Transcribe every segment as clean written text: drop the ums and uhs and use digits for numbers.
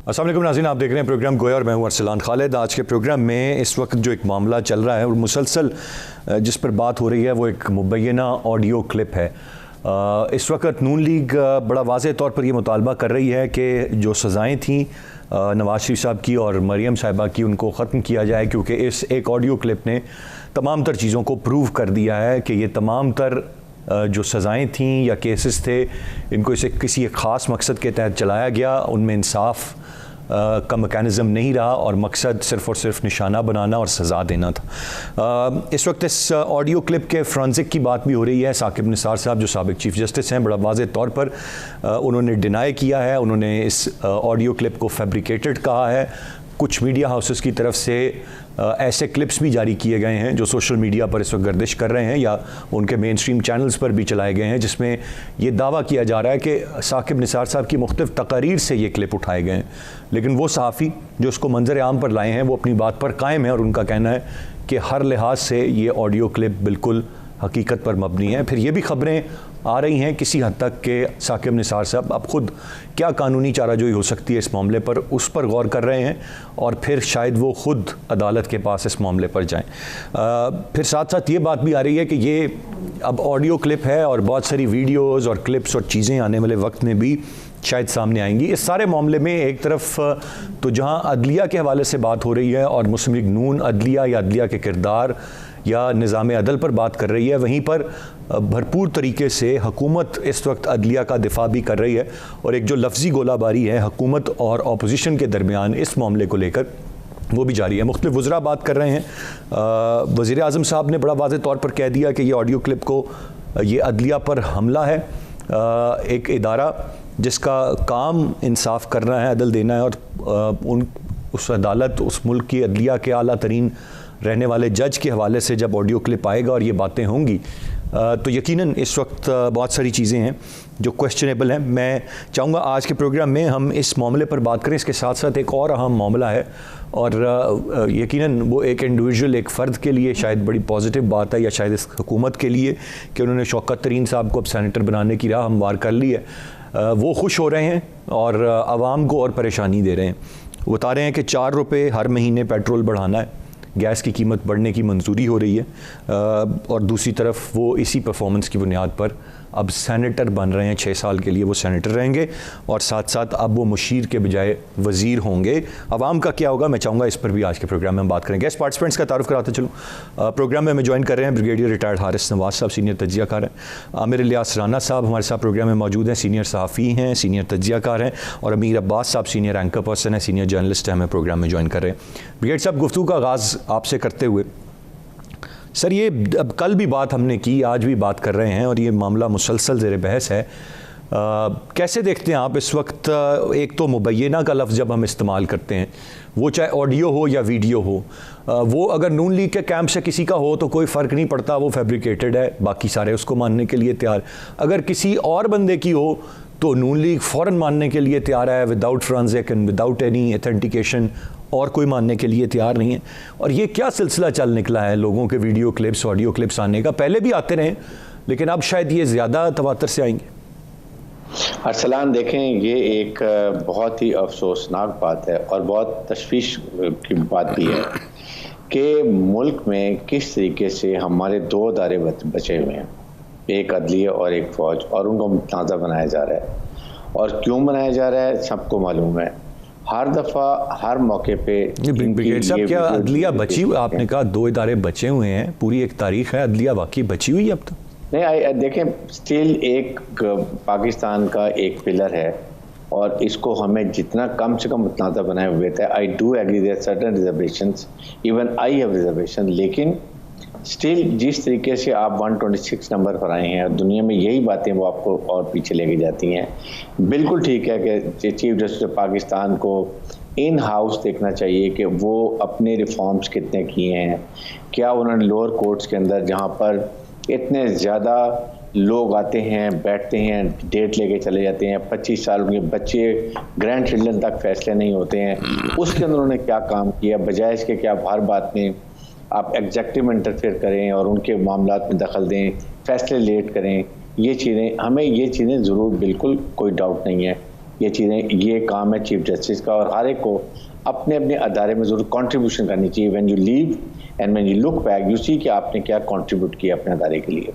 अस्सलाम वालेकुम नाज़रीन, आप देख रहे हैं प्रोग्राम गोया और मैं हूं अरसलान खालिद। आज के प्रोग्राम में इस वक्त जो एक मामला चल रहा है और मुसलसल जिस पर बात हो रही है वो एक मुबैना ऑडियो क्लिप है। इस वक्त नून लीग बड़ा वाज़ेह तौर पर यह मुतालबा कर रही है कि जो सज़ाएँ थीं नवाज शरीफ साहब की और मरियम साहिबा की उनको ख़त्म किया जाए, क्योंकि इस एक ऑडियो क्लिप ने तमाम तर चीज़ों को प्रूव कर दिया है कि ये तमाम तर जो सज़ाएँ थीं या केसेस थे इनको इसे किसी एक ख़ास मकसद के तहत चलाया गया, उनमें इंसाफ का मैकेनिज़्म नहीं रहा और मकसद सिर्फ़ और सिर्फ निशाना बनाना और सज़ा देना था। इस वक्त इस ऑडियो क्लिप के फ्रांसिक की बात भी हो रही है। साकिब निसार साहब जो साबिक चीफ़ जस्टिस हैं, बड़ा वाज़ेह तौर पर उन्होंने डिनाई किया है, उन्होंने इस ऑडियो क्लिप को फैब्रिकेटेड कहा है। कुछ मीडिया हाउसेस की तरफ से ऐसे क्लिप्स भी जारी किए गए हैं जो सोशल मीडिया पर इस वक्त गर्दिश कर रहे हैं या उनके मेन स्ट्रीम चैनल्स पर भी चलाए गए हैं, जिसमें ये दावा किया जा रहा है कि साकिब निसार साहब की मुख्तलिफ तकारीर से ये क्लिप उठाए गए हैं। लेकिन वो सहाफ़ी जो उसको मंजर आम पर लाए हैं वो अपनी बात पर कायम है और उनका कहना है कि हर लिहाज से ये ऑडियो क्लिप बिल्कुल हकीकत पर मबनी है। फिर ये भी ख़बरें आ रही हैं किसी हद तक कि साकिब निसार साहब अब ख़ुद क्या कानूनी चाराजोई हो सकती है इस मामले पर, उस पर गौर कर रहे हैं और फिर शायद वो ख़ुद अदालत के पास इस मामले पर जाएं। फिर साथ साथ ये बात भी आ रही है कि ये अब ऑडियो क्लिप है और बहुत सारी वीडियोज़ और क्लिप्स और चीज़ें आने वाले वक्त में भी शायद सामने आएंगी। इस सारे मामले में एक तरफ तो जहाँ अदलिया के हवाले से बात हो रही है और मुस्लिम लीग नून अदलिया या अदलिया के किरदार या निज़ाम अदल पर बात कर रही है, वहीं पर भरपूर तरीके से हुकूमत इस वक्त अदलिया का दिफा भी कर रही है और एक जो लफ्ज़ी गोलाबारी है हुकूमत और अपोजिशन के दरमियान इस मामले को लेकर वो भी जारी है। मुख्तलिफ वज़रा बात कर रहे हैं। वज़ीर आज़म साहब ने बड़ा वाज़ेह तौर पर कह दिया कि ये ऑडियो क्लिप को ये अदलिया पर हमला है, एक इदारा जिसका काम इंसाफ करना है, अदल देना है और उस अदालत उस मुल्क की अदलिया के आला तरीन रहने वाले जज के हवाले से जब ऑडियो क्लिप आएगा और ये बातें होंगी तो यकीनन इस वक्त बहुत सारी चीज़ें हैं जो क्वेश्चनेबल हैं। मैं चाहूँगा आज के प्रोग्राम में हम इस मामले पर बात करें। इसके साथ साथ एक और अहम मामला है और यकीनन वो एक इंडिविजुअल, एक फ़र्द के लिए शायद बड़ी पॉजिटिव बात है या शायद इस हुकूमत के लिए कि उन्होंने शौकत तरीन साहब को अब सेनेटर बनाने की राह हमवार कर ली है। वो खुश हो रहे हैं और आवाम को और परेशानी दे रहे हैं। वो बता रहे हैं कि 4 रुपये हर महीने पेट्रोल बढ़ाना है, गैस की कीमत बढ़ने की मंजूरी हो रही है और दूसरी तरफ वो इसी परफॉर्मेंस की बुनियाद पर अब सेनेटर बन रहे हैं। 6 साल के लिए वो सेनेटर रहेंगे और साथ साथ अब वो मुशीर के बजाय वज़ीर होंगे। अवाम का क्या होगा, मैं चाहूँगा इस पर भी आज के प्रोग्राम में हम बात करेंगे। गेस्ट पार्टिसिपेंट्स का तारुफ कराते चलूँ। प्रोग्राम में हमें ज्वाइन कर रहे हैं ब्रिगेडियर रिटायर्ड हारिस नवाज साहब, सीनियर तज्ज़ियाकार हैं। आमिर इलियास राना साहब हमारे साथ प्रोग्राम में मौजूद हैं, सीनियर सहाफ़ी हैं, सीनियर तज्ज़ियाकार हैं। और अमीर अब्बास साहब सीनियर एंकर पर्सन है, सीनियर जर्नलिस्ट हैं, हमें प्रोग्राम में ज्वाइन कर रहे हैं। ब्रिगेड साहब, गुफ्तगू का आगाज़ आपसे करते हुए सर, ये अब कल भी बात हमने की, आज भी बात कर रहे हैं और ये मामला मुसलसल ज़ेर बहस है। कैसे देखते हैं आप इस वक्त, एक तो मुबैना का लफ्ज़ जब हम इस्तेमाल करते हैं, वो चाहे ऑडियो हो या वीडियो हो, वो अगर नून लीग के कैंप से किसी का हो तो कोई फ़र्क नहीं पड़ता, वो फैब्रिकेटेड है, बाकी सारे उसको मानने के लिए तैयार। अगर किसी और बंदे की हो तो नून लीग फ़ौरन मानने के लिए तैयार है, without forensic and without any authentication, और कोई मानने के लिए तैयार नहीं है। और ये क्या सिलसिला चल निकला है लोगों के वीडियो क्लिप्स ऑडियो क्लिप्स आने का? पहले भी आते रहे लेकिन अब शायद ये ज़्यादा तवातर से आएंगे। अरसलान, देखें, ये एक बहुत ही अफसोसनाक बात है और बहुत तशवीश की बात भी है कि मुल्क में किस तरीके से हमारे 2 अदारे बचे हुए हैं, एक अदलिया और एक फ़ौज, और उनको मुतनाज़ा बनाया जा रहा है। और क्यों बनाया जा रहा है सबको मालूम है। हर दफ़ा हर मौके पे ब्रिगेड साहब, क्या अदलिया बची हुई? आपने कहा 2 इदारे बचे हुए हैं, पूरी एक तारीख है, अदलिया वाकई बची हुई है अब तक? नहीं, देखें, स्टिल एक पाकिस्तान का एक पिलर है और इसको हमें जितना कम से कम मुतनाज़ा बनाए हुए थे। I do agree there certain reservations, even I have reservation, लेकिन स्टिल जिस तरीके से आप 126 नंबर पर आए हैं और दुनिया में यही बातें वो आपको और पीछे लेके जाती हैं। बिल्कुल ठीक है कि चीफ जस्टिस ऑफ पाकिस्तान को इन हाउस देखना चाहिए कि वो अपने रिफॉर्म्स कितने किए हैं, क्या उन्होंने लोअर कोर्ट्स के अंदर जहाँ पर इतने ज़्यादा लोग आते हैं, बैठते हैं, डेट लेके चले जाते हैं, 25 साल के बच्चे, ग्रैंड चिल्ड्रन तक फैसले नहीं होते हैं, उसके अंदर उन्होंने क्या काम किया, बजाय इसके कि आप हर बात में आप एग्जेक्टिव में इंटरफेयर करें और उनके मामलात में दखल दें, फैसले लेट करें। ये चीज़ें हमें, ये चीज़ें ज़रूर, बिल्कुल कोई डाउट नहीं है, ये चीज़ें, ये काम है चीफ जस्टिस का, और हर एक को अपने अपने अदारे में ज़रूर कंट्रीब्यूशन करनी चाहिए। When you leave and when you look back, you see कि आपने क्या कंट्रीब्यूट किया अपने अदारे के लिए।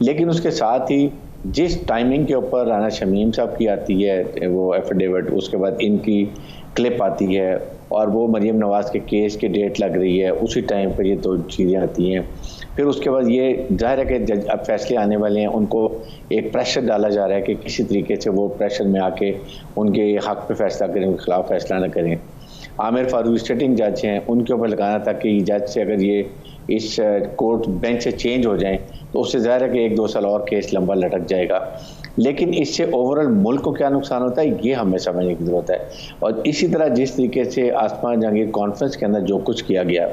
लेकिन उसके साथ ही जिस टाइमिंग के ऊपर राना शमीम साहब की आती है वो एफिडेविट, उसके बाद इनकी क्लिप आती है और वो मरीम नवाज़ के केस की डेट लग रही है, उसी टाइम पर ये दो चीज़ें आती हैं। फिर उसके बाद ये जाहिर है कि जज अब फैसले आने वाले हैं, उनको एक प्रेशर डाला जा रहा है कि किसी तरीके से वो प्रेशर में आके उनके हक़ पे फैसला करें, उनके खिलाफ फैसला न करें। आमिर फारूक सिटिंग जज हैं, उनके ऊपर लगाना था कि जज से अगर ये इस कोर्ट बेंच से चेंज हो जाएं तो उससे ज़ाहिर है कि 1-2 साल और केस लंबा लटक जाएगा। लेकिन इससे ओवरऑल मुल्क को क्या नुकसान होता है ये हमें समझने की ज़रूरत है। और इसी तरह जिस तरीके से आसमा जहांगीर कॉन्फ्रेंस के अंदर जो कुछ किया गया,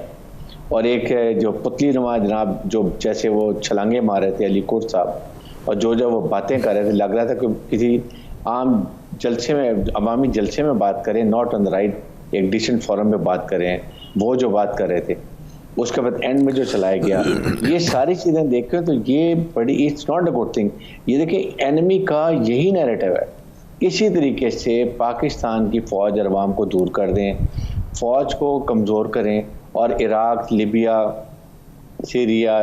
और एक जो पुतली नुमा जनाब जो जैसे वो छलांगे मार रहे थे अली कोट साहब, और जो वो बातें कर रहे थे, लग रहा था कि किसी आम जलसे में, अवामी जलसे में बात करें, नॉट ऑन द राइट एक डिसेंट फोरम में बात करें, वो जो बात कर रहे थे। उसके बाद एंड में जो चलाया गया, ये सारी चीज़ें देखें तो ये बड़ी, it's not a good thing. ये देखिए एनिमी का यही नैरेटिव है, किसी तरीके से पाकिस्तान की फ़ौज और अवाम को दूर कर दें, फ़ौज को कमज़ोर करें, और इराक, लिबिया, सीरिया,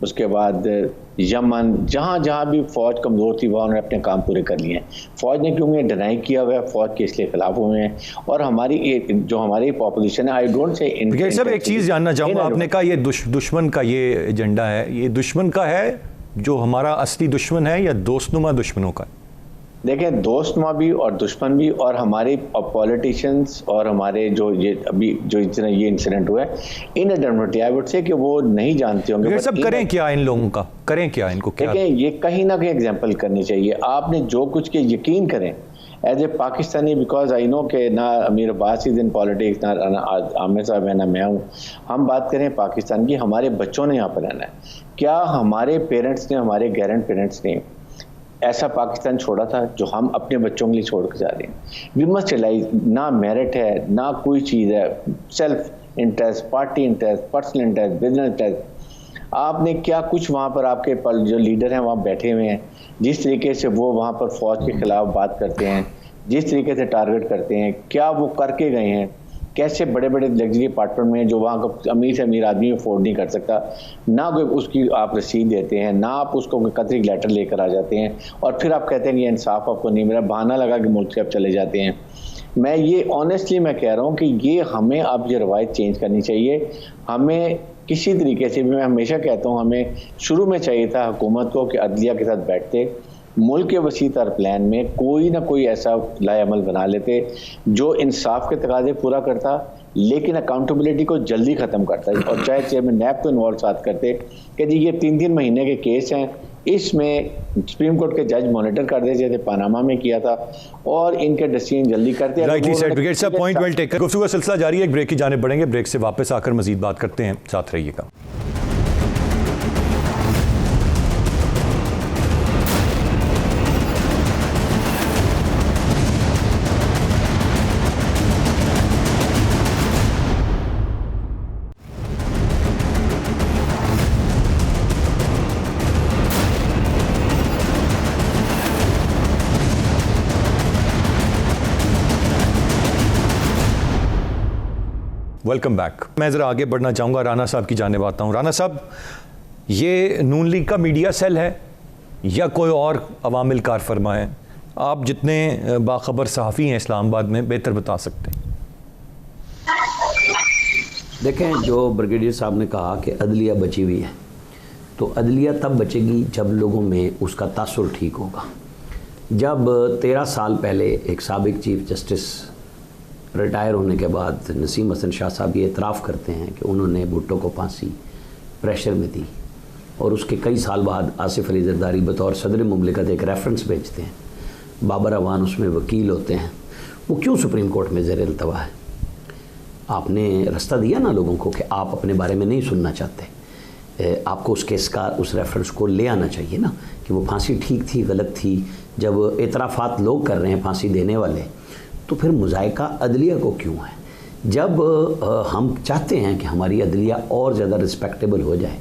उसके बाद यमन, जहाँ जहाँ भी फ़ौज कमज़ोर थी वहाँ उन्होंने अपने काम पूरे कर लिए हैं। फ़ौज ने क्योंकि डिनाई किया हुआ है, फ़ौज के इसलिए खिलाफ हुए हैं। और हमारी जो हमारी पॉपुलेशन है, आई डोंट से ब्रिगेडियर साहब एक चीज़ जानना चाहूँगा, आपने कहा ये दुश्मन का ये एजेंडा है, ये दुश्मन का है जो हमारा असली दुश्मन है या दोस्तनुमा दुश्मनों का? देखें, दोस्तनुमा भी और दुश्मन भी, और हमारे पॉलिटिशियंस और हमारे जो ये अभी जो इतना ये इंसिडेंट हुआ है, इनएडमिटेबल, आई वुड से कि वो नहीं जानते होंगे सब करें क्या इन लोगों का, करें क्या इनको, क्या देखें ये कहीं ना कहीं एग्जाम्पल करनी चाहिए। आपने जो कुछ के यकीन करें as a Pakistani, because I know कि ना अमीर अब्बास इज इन पॉलिटिक्स, ना आमिर साहब है, ना मैं हूँ। हम बात करें पाकिस्तान की, हमारे बच्चों ने यहाँ पर रहना है। क्या हमारे पेरेंट्स ने, हमारे ग्रैंड पेरेंट्स ने ऐसा पाकिस्तान छोड़ा था जो हम अपने बच्चों के लिए छोड़ के जा रहे हैं? वी मस्ट रियलाइज, ना मेरिट है, ना कोई चीज़ है, self interest, party interest, personal interest, business interest. आपने क्या कुछ वहाँ पर आपके जो लीडर हैं वहाँ बैठे हुए हैं, जिस तरीके से वो वहाँ पर फौज के खिलाफ बात करते हैं, जिस तरीके से टारगेट करते हैं, क्या वो करके गए हैं? कैसे बड़े बड़े लग्जरी अपार्टमेंट में जो वहाँ का अमीर से अमीर आदमी अफोर्ड नहीं कर सकता, ना कोई उसकी आप रसीद देते हैं, ना आप उसको कतरी लेटर लेकर आ जाते हैं, और फिर आप कहते हैं कि इंसाफ आपको नहीं मिला, बहाना लगा कि मुल्क से आप चले जाते हैं। मैं ये ऑनेस्टली मैं कह रहा हूँ कि ये हमें अब ये रवायत चेंज करनी चाहिए। हमें किसी तरीके से भी, मैं हमेशा कहता हूँ, हमें शुरू में चाहिए था हुकूमत को कि अदलिया के साथ बैठते, मुल्क के वसी तर प्लान में कोई ना कोई ऐसा लाएअमल बना लेते जो इंसाफ के तकाजे पूरा करता, लेकिन अकाउंटेबिलिटी को जल्दी ख़त्म करता है। और चाहे चेयरमैन नैब को इन्वॉल्व साथ करते कि जी ये 3-3 महीने के केस हैं, इसमें सुप्रीम कोर्ट के जज मॉनिटर कर दे, जैसे पनामा में किया था, और इनके डिसीजन जल्दी करते हैं। राइटली सेड ब्रिगेडियर साहब, पॉइंट वेल टेकन। गुफ्तगू का सिलसिला जारी है, एक ब्रेक की जाने बढ़ेंगे, ब्रेक से वापस आकर मजीद बात करते हैं, साथ रहिएगा। Welcome back. मैं ज़रा आगे बढ़ना चाहूँगा, राना साहब की जानिब आता हूँ। राना साहब, ये नून लीग का मीडिया सेल है या कोई और अवामिल कार फरमा है? आप जितने बाखबर सहाफ़ी हैं इस्लामाबाद में, बेहतर बता सकते हैं। देखें, जो ब्रिगेडियर साहब ने कहा कि अदलिया बची हुई है, तो अदलिया तब बचेगी जब लोगों में उसका तासुर ठीक होगा। जब 13 साल पहले एक साबिक चीफ जस्टिस रिटायर होने के बाद नसीम हसन शाह साहब ये इतराफ़ करते हैं कि उन्होंने भुट्टो को फांसी प्रेशर में दी, और उसके कई साल बाद आसिफ अली जरदारी बतौर सदर मुमलिकत एक रेफरेंस भेजते हैं, बाबर अवान उसमें वकील होते हैं, वो क्यों सुप्रीम कोर्ट में ज़ेर इल्तवा है? आपने रास्ता दिया ना लोगों को कि आप अपने बारे में नहीं सुनना चाहते, आपको उस केस का, उस रेफरेंस को ले आना चाहिए ना कि वो फांसी ठीक थी, गलत थी। जब एतराफ़ात लोग कर रहे हैं फांसी देने वाले, तो फिर मुज़ायका अदलिया को क्यों है? जब हम चाहते हैं कि हमारी अदलिया और ज़्यादा रिस्पेक्टेबल हो जाए,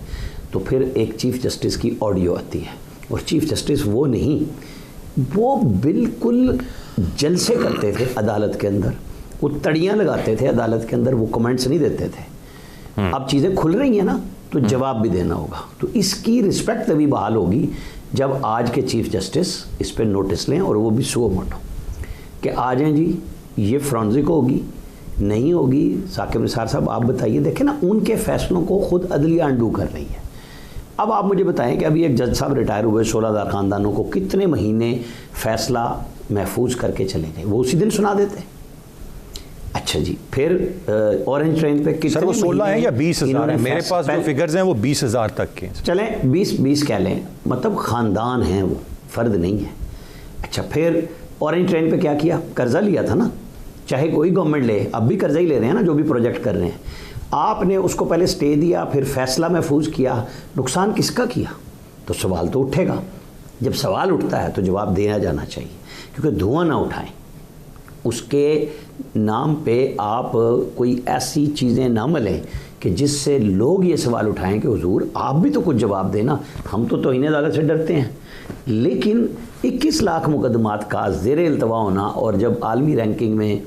तो फिर एक चीफ़ जस्टिस की ऑडियो आती है, और चीफ़ जस्टिस वो नहीं वो बिल्कुल जलसे करते थे अदालत के अंदर, वो तड़ियाँ लगाते थे अदालत के अंदर, वो कमेंट्स नहीं देते थे। अब चीज़ें खुल रही हैं ना, तो जवाब भी देना होगा। तो इसकी रिस्पेक्ट तभी बहाल होगी जब आज के चीफ जस्टिस इस पर नोटिस लें, और वो भी सुओ मोटो, कि आ जाएं जी, ये फ्रॉन्जिक होगी नहीं होगी। साकिब निसार साहब आप बताइए, देखें ना उनके फैसलों को खुद अदलिया अंडू कर रही है। अब आप मुझे बताएं कि अभी एक जज साहब रिटायर हुए, 16,000 ख़ानदानों को कितने महीने फैसला महफूज करके चले गए, वो उसी दिन सुना देते। अच्छा जी, फिर ऑरेंज ट्रेन पे कितने, सर वो 16 है या 20,000 है? मेरे पास जो फिगर्स हैं वो 20,000 तक के। चलें 20 कह लें, मतलब ख़ानदान हैं वो, फ़र्द नहीं है। अच्छा, फिर ऑरेंज ट्रेन पे क्या किया? कर्जा लिया था ना, चाहे कोई गवर्नमेंट ले, अब भी कर्जा ही ले रहे हैं ना जो भी प्रोजेक्ट कर रहे हैं। आपने उसको पहले स्टे दिया, फिर फैसला महफूज किया, नुकसान किसका किया? तो सवाल तो उठेगा। जब सवाल उठता है तो जवाब दिया जाना चाहिए, क्योंकि धुआं ना उठाएं, उसके नाम पे आप कोई ऐसी चीज़ें ना मलें कि जिससे लोग ये सवाल उठाएं कि हुजूर आप भी तो कुछ जवाब देना, हम तो तौहीन अदालत से डरते हैं। लेकिन 21 लाख मुकदमात का ज़ेर इल्तवा होना, और जब आलमी रैंकिंग में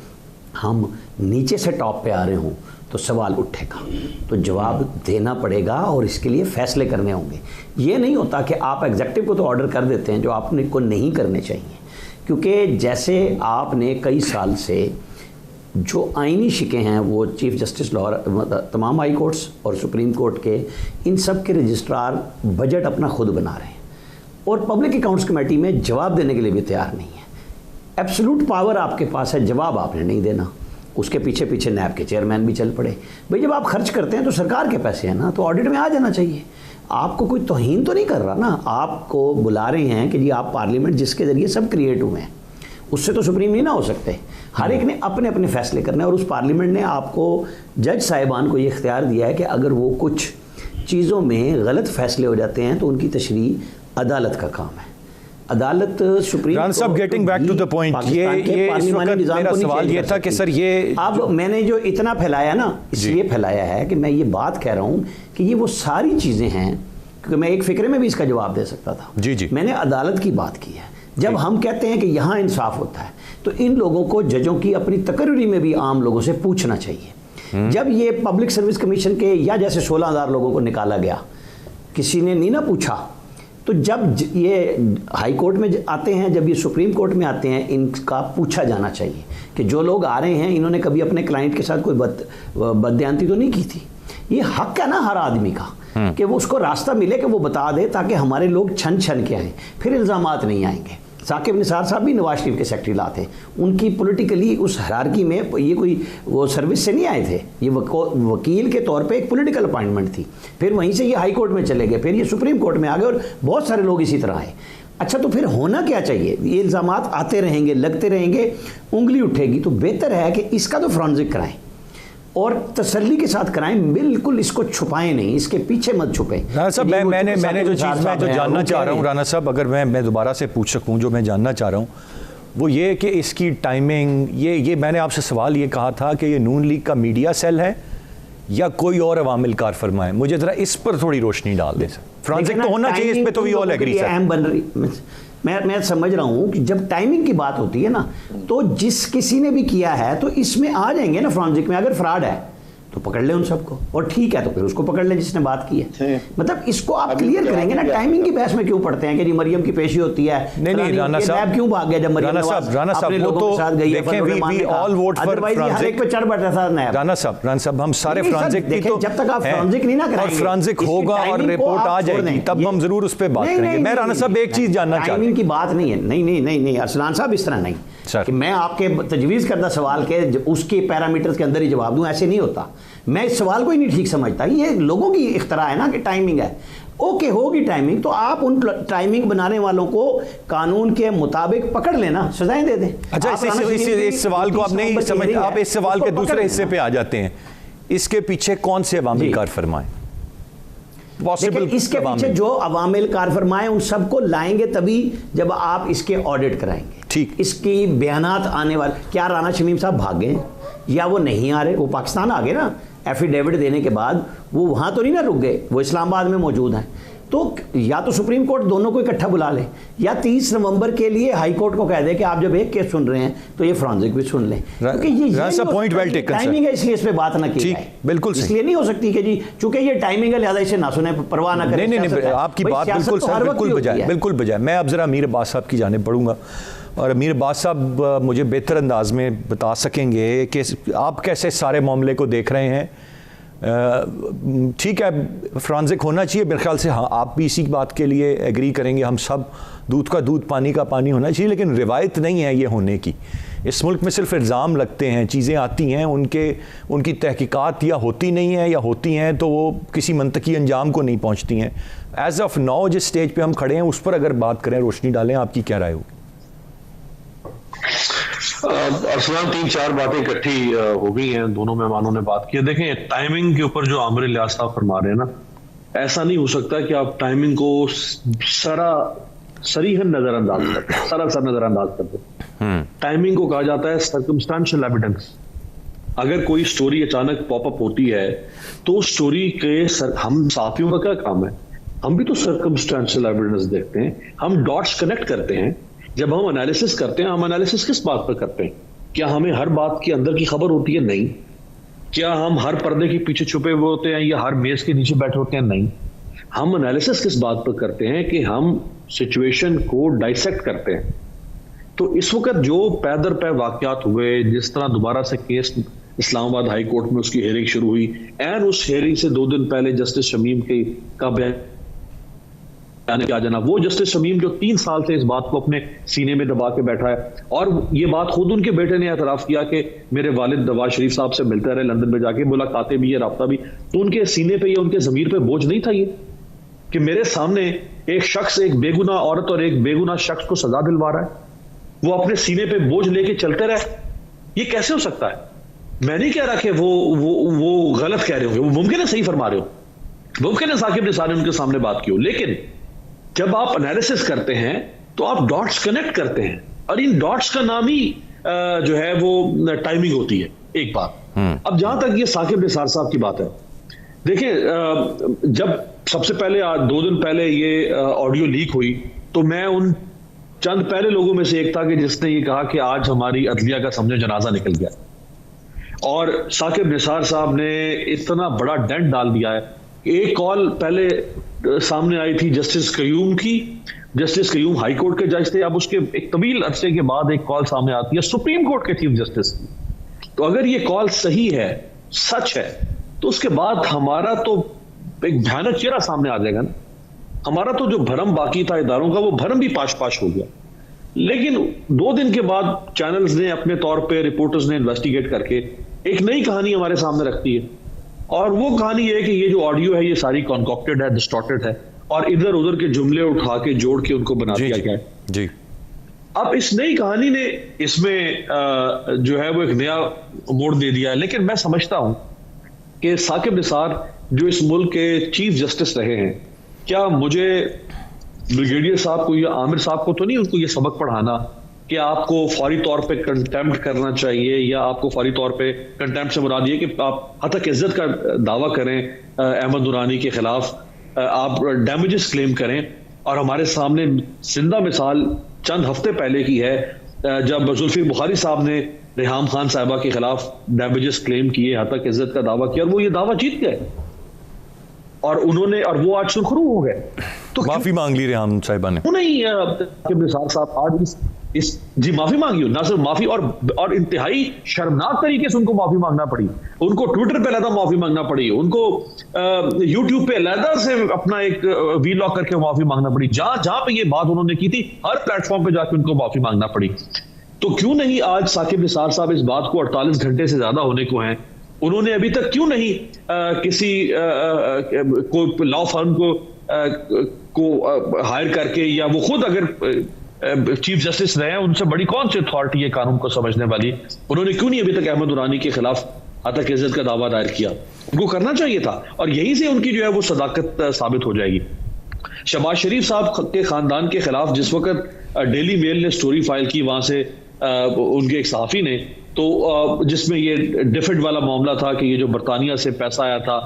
हम नीचे से टॉप पे आ रहे हों तो सवाल उठेगा, तो जवाब देना पड़ेगा और इसके लिए फ़ैसले करने होंगे। ये नहीं होता कि आप एग्जेक्टिव को तो ऑर्डर कर देते हैं जो आपने को नहीं करने चाहिए, क्योंकि जैसे आपने कई साल से जो आइनी शिकें हैं वो चीफ जस्टिस लाहौर, तमाम हाई कोर्ट्स और सुप्रीम कोर्ट के, इन सब के रजिस्ट्रार बजट अपना खुद बना रहे हैं और पब्लिक अकाउंट्स कमेटी में जवाब देने के लिए भी तैयार नहीं है। एब्सोल्यूट पावर आपके पास है, जवाब आपने नहीं देना। उसके पीछे पीछे नैब के चेयरमैन भी चल पड़े। भाई जब आप खर्च करते हैं तो सरकार के पैसे हैं ना, तो ऑडिट में आ जाना चाहिए। आपको कोई तौहीन तो नहीं कर रहा ना, आपको बुला रहे हैं कि जी आप पार्लियामेंट जिसके ज़रिए सब क्रिएट हुए हैं, उससे तो सुप्रीम नहीं ना हो सकते। हर एक ने अपने अपने फैसले करने, और उस पार्लियामेंट ने आपको, जज साहिबान को ये इख्तियार दिया है कि अगर वो कुछ चीज़ों में गलत फैसले हो जाते हैं तो उनकी तशरीह अदालत का काम है। अदालत सुप्रीम राना साहब, getting back to the point, ये इस वक्त मेरा सवाल ये था कि सर ये अब मैंने जो इतना फैलाया ना, इसलिए फैलाया है कि मैं ये बात कह रहा हूँ कि ये वो सारी चीज़ें हैं, क्योंकि मैं एक फिक्रे में भी इसका जवाब दे सकता था। जी। मैंने अदालत की बात की है। जब हम कहते हैं कि यहाँ इंसाफ होता है, तो इन लोगों को, जजों की अपनी तकर्री में भी आम लोगों से पूछना चाहिए। जब ये पब्लिक सर्विस कमीशन के, या जैसे 16,000 लोगों को निकाला गया, किसी ने नहीं ना पूछा, तो जब ये हाई कोर्ट में आते हैं, जब ये सुप्रीम कोर्ट में आते हैं, इनका पूछा जाना चाहिए कि जो लोग आ रहे हैं इन्होंने कभी अपने क्लाइंट के साथ कोई बदयांती तो नहीं की थी। ये हक है ना हर आदमी का कि वो उसको रास्ता मिले कि वो बता दे, ताकि हमारे लोग छन छन के आएँ, फिर इल्ज़ामात नहीं आएंगे। साकिब निसार साहब भी नवाज शरीफ के सेक्रेटरी ला थे, उनकी पॉलिटिकली उस हायरार्की में ये कोई वो सर्विस से नहीं आए थे, ये वकील के तौर पे एक पॉलिटिकल अपॉइंटमेंट थी। फिर वहीं से ये हाई कोर्ट में चले गए, फिर ये सुप्रीम कोर्ट में आ गए, और बहुत सारे लोग इसी तरह आए। अच्छा, तो फिर होना क्या चाहिए? ये इल्ज़ामात आते रहेंगे, लगते रहेंगे, उंगली उठेगी, तो बेहतर है कि इसका तो फ्रॉन्जिक कराएं और तसल्ली के साथ कराएं, बिल्कुल इसको छुपाएं नहीं, इसके पीछे मत छुपें। राना साहब, मैंने जो चीज़ मैं जो जानना चाह रहा हूँ, राना साहब अगर मैं दोबारा से पूछ सकूँ, जो मैं जानना चाह रहा हूँ वो ये कि इसकी टाइमिंग, ये मैंने आपसे सवाल ये कहा था कि ये नून लीग का मीडिया सेल है या कोई और अवामिल कार फरमाए, मुझे ज़रा इस पर थोड़ी रोशनी डाल दें सर। फ्रॉन्जिक तो होना चाहिए, इस पर तो वी ऑल एग्री सर। अहम बन रही, मैं समझ रहा हूँ कि जब टाइमिंग की बात होती है ना, तो जिस किसी ने भी किया है तो इसमें आ जाएंगे ना फ्रॉन्जिक में। अगर फ्रॉड है तो पकड़ ले उन सबको, और ठीक है तो फिर उसको पकड़ ले जिसने बात की है। मतलब इसको आप क्लियर करेंगे ना, टाइमिंग की बहस में क्यों पड़ते हैं कि जी मरियम की पेशी होती है, नहीं राना साहब क्यों भाग गया जब मरियम राना साहब वो तो देखें, we all vote for forensic पे चढ़ बैठा था नैब। राना साहब हम सारे फ्रॉन्जिक की, तो जब तक आप फ्रॉन्जिक नहीं ना कराएंगे, और फ्रॉन्जिक होगा और रिपोर्ट आ जाएगी, तब हम जरूर उस पर बात करेंगे। मैं राना साहब एक चीज जानना चाहता हूं, टाइमिंग की बात नहीं है। नहीं अरसलान साहब, इस तरह नहीं कि मैं आपके तजवीज़ करदा सवाल के उसके पैरामीटर्स के अंदर ही जवाब दूं, ऐसे नहीं होता। मैं इस सवाल को ही नहीं ठीक समझता। ये लोगों की इख्तरा है ना कि टाइमिंग है, ओके होगी टाइमिंग, तो आप उन टाइमिंग बनाने वालों को कानून के मुताबिक पकड़ लेना, सजाएं दे दें। अच्छा, इस सवाल को आप नहीं समझ, आप इस सवाल के दूसरे हिस्से पे आ जाते हैं, इसके पीछे कौन से अवामिल कार फरमाए? इसके पीछे जो अवामिल कार फरमाए उन सबको लाएंगे तभी जब आप इसके ऑडिट कराएंगे। ठीक, इसकी बयानात आने वाले, क्या राना शमीम साहब भाग गए या वो नहीं आ रहे? वो पाकिस्तान आ गए ना एफिडेविट देने के बाद, वो वहाँ तो नहीं ना रुक गए, वो इस्लामाबाद में मौजूद हैं। तो या तो सुप्रीम कोर्ट दोनों को इकट्ठा बुला ले, या 30 नवंबर के लिए हाई कोर्ट को कह दे कि आप जब एक केस सुन रहे हैं तो ये फॉरेंसिक भी सुन लें, क्योंकि ये पॉइंट वेल टेकन, टाइमिंग है, इसलिए इस पे बात ना की जाए। बिल्कुल इसलिए नहीं हो सकती कि जी चूंकि ये टाइमिंग है लिहाजा इसे ना सुने, परवाह ना करें। नहीं, आपकी बात बिल्कुल सर, बिल्कुल बजाय। मैं अब जरा अमीर अब्बास साहब की जानिब बढ़ूंगा, और अमीर अब्बास साहब मुझे बेहतर अंदाज में बता सकेंगे कि आप कैसे सारे मामले को देख रहे हैं। ठीक है, फ्रांसिक होना चाहिए मेरे ख्याल से, हाँ आप भी इसी बात के लिए एग्री करेंगे, हम सब, दूध का दूध पानी का पानी होना चाहिए, लेकिन रिवायत नहीं है ये होने की। इस मुल्क में सिर्फ इल्ज़ाम लगते हैं, चीज़ें आती हैं, उनकी तहकीकात या होती नहीं है, या होती हैं तो वो किसी मंतकी अंजाम को नहीं पहुँचती हैं। एज ऑफ नाउ जिस स्टेज पे हम खड़े हैं उस पर अगर बात करें, रोशनी डालें, आपकी क्या राय होगी? अरसलान, 3-4 बातें इकट्ठी हो गई हैं, दोनों मेहमानों ने बात की। देखें, टाइमिंग के ऊपर जो आमिर इलियास साहब फरमा रहे हैं ना, ऐसा नहीं हो सकता कि आप टाइमिंग को सरीहन नजरअंदाज करते हैं, सरासर नजरअंदाज करते हैं। टाइमिंग को कहा जाता है सर्कमस्टेंशियल एविडेंस। अगर कोई स्टोरी अचानक पॉपअप होती है तो स्टोरी के हम साथियों का क्या काम है, हम भी तो सर्कमस्टेंशियल एविडेंस देखते हैं, हम डॉट्स कनेक्ट करते हैं। जब हम एनालिसिस करते हैं, हम एनालिसिस किस बात पर करते हैं? क्या हमें हर बात की अंदर की खबर होती है? नहीं। क्या हम हर पर्दे के पीछे छुपे हुए होते हैं या हर मेज के नीचे बैठे होते हैं? नहीं। हम एनालिसिस किस बात पर करते हैं कि हम सिचुएशन को डाइसेक्ट करते हैं। तो इस वक्त जो पैदर पै वाकयात हुए, जिस तरह दोबारा से केस इस्लामाबाद हाई कोर्ट में उसकी हेयरिंग शुरू हुई, एंड उस हेयरिंग से 2 दिन पहले जस्टिस शमीम का बयान क्या जाना, वो जस्टिस शमीम जो 3 साल से इस बात को अपने सीने में दबा के बैठा है, और ये बात खुद उनके बेटे ने एतराफ किया कि मेरे वालिद नवाज शरीफ साहब से मिलते रहे, लंदन में जाके मुलाकातें भी है, राब्ता भी, तो उनके सीने पे या उनके ज़मीर पे बोझ नहीं था ये कि मेरे सामने एक शख्स, एक बेगुनाह औरत और एक बेगुनाह शख्स को सजा दिलवा रहा है, वो अपने सीने पे बोझ लेके चलते रहे? ये कैसे हो सकता है? मैं नहीं कह रहा कि वो गलत कह रहे होंगे, वो मुमकिन है सही फरमा रहे हो, मुमकिन है साकिब निसार ने उनके सामने बात की हो, लेकिन जब आप एनालिसिस करते हैं तो आप डॉट्स कनेक्ट करते हैं, और इन डॉट्स का नाम ही जो है वो टाइमिंग होती है। एक बात। अब जहां तक ये साकिब निसार साहब की बात है, देखिए, जब सबसे पहले 2 दिन पहले ये ऑडियो लीक हुई, तो मैं उन चंद पहले लोगों में से एक था कि जिसने ये कहा कि आज हमारी अदलिया का समझो जनाजा निकल गया, और साकिब निसार साहब ने इतना बड़ा डेंट डाल दिया है। एक कॉल पहले सामने आई थी जस्टिस कयूम की, जस्टिस कयूम हाई कोर्ट के जज थे, अब उसके एक तवील अरसे के बाद एक कॉल सामने आती है सुप्रीम कोर्ट के चीफ जस्टिस की। तो अगर ये कॉल सही है, सच है, तो उसके बाद हमारा तो एक भयानक चेहरा सामने आ जाएगा ना। हमारा तो जो भरम बाकी था इदारों का, वो भरम भी पाश पाश हो गया। लेकिन 2 दिन के बाद चैनल्स ने अपने तौर पे, रिपोर्टर्स ने इन्वेस्टिगेट करके एक नई कहानी हमारे सामने रखती है, और वो कहानी ये है कि ये जो ऑडियो है ये सारी कॉन्कॉक्टेड है, डिस्टॉर्टेड है, और इधर उधर के जुमले उठा के जोड़ के उनको बना दिया गया है। जी। अब इस नई कहानी ने इसमें जो है वो एक नया मोड़ दे दिया है। लेकिन मैं समझता हूं कि साकिब निसार जो इस मुल्क के चीफ जस्टिस रहे हैं, क्या मुझे ब्रिगेडियर साहब को या आमिर साहब को तो नहीं उनको ये सबक पढ़ाना कि आपको फौरी तौर पे कंटेम्प्ट करना चाहिए, या आपको फौरी तौर पे कंटेम्प्ट से मुराद ये कि आप हतक इज्जत का दावा करें अहमद दुरानी के खिलाफ, आप डैमेजेस क्लेम करें। और हमारे सामने जिंदा मिसाल चंद हफ्ते पहले की है, जब जुल्फी बुखारी साहब ने रेहाम खान साहिबा के खिलाफ डैमेजेस क्लेम किए, हतक इज्जत का दावा किया, और वो ये दावा जीत गए, और उन्होंने, और वो आज सुरखरू हो गए। तो माफी मांग ली रेहाम साहिबा ने। नहीं, निसार साहब आज इस जी माफी मांगी हो, ना सिर्फ माफी, और इंतहाई शर्मनाक तरीके से उनको माफी मांगना पड़ी, उनको ट्विटर पे अलहदा माफी मांगना पड़ी, उनको यूट्यूब पे अलहदा से अपना एक वीलॉग करके माफी मांगना पड़ी। जहां पे ये बात उन्होंने की थी, हर प्लेटफॉर्म पे जाके उनको माफी मांगना पड़ी। तो क्यों नहीं आज साकिब निसार साहब इस बात को 48 घंटे से ज्यादा होने को हैं, उन्होंने अभी तक क्यों नहीं किसी को लॉ फर्म को हायर करके, या वो खुद अगर चीफ जस्टिस रहे हैं, उनसे बड़ी कौन सी अथॉरिटी है कानून को समझने वाली, उन्होंने क्यों नहीं अभी तक अहमद दुरानी के खिलाफ हतक इज्जत का दावा दायर किया? उनको करना चाहिए था, और यहीं से उनकी जो है वो सदाकत साबित हो जाएगी। शहबाज शरीफ साहब के खानदान के खिलाफ जिस वक्त डेली मेल ने स्टोरी फाइल की, वहां से उनके एक सहाफी ने, तो जिसमें ये डिफेड वाला मामला था कि ये जो बरतानिया से पैसा आया था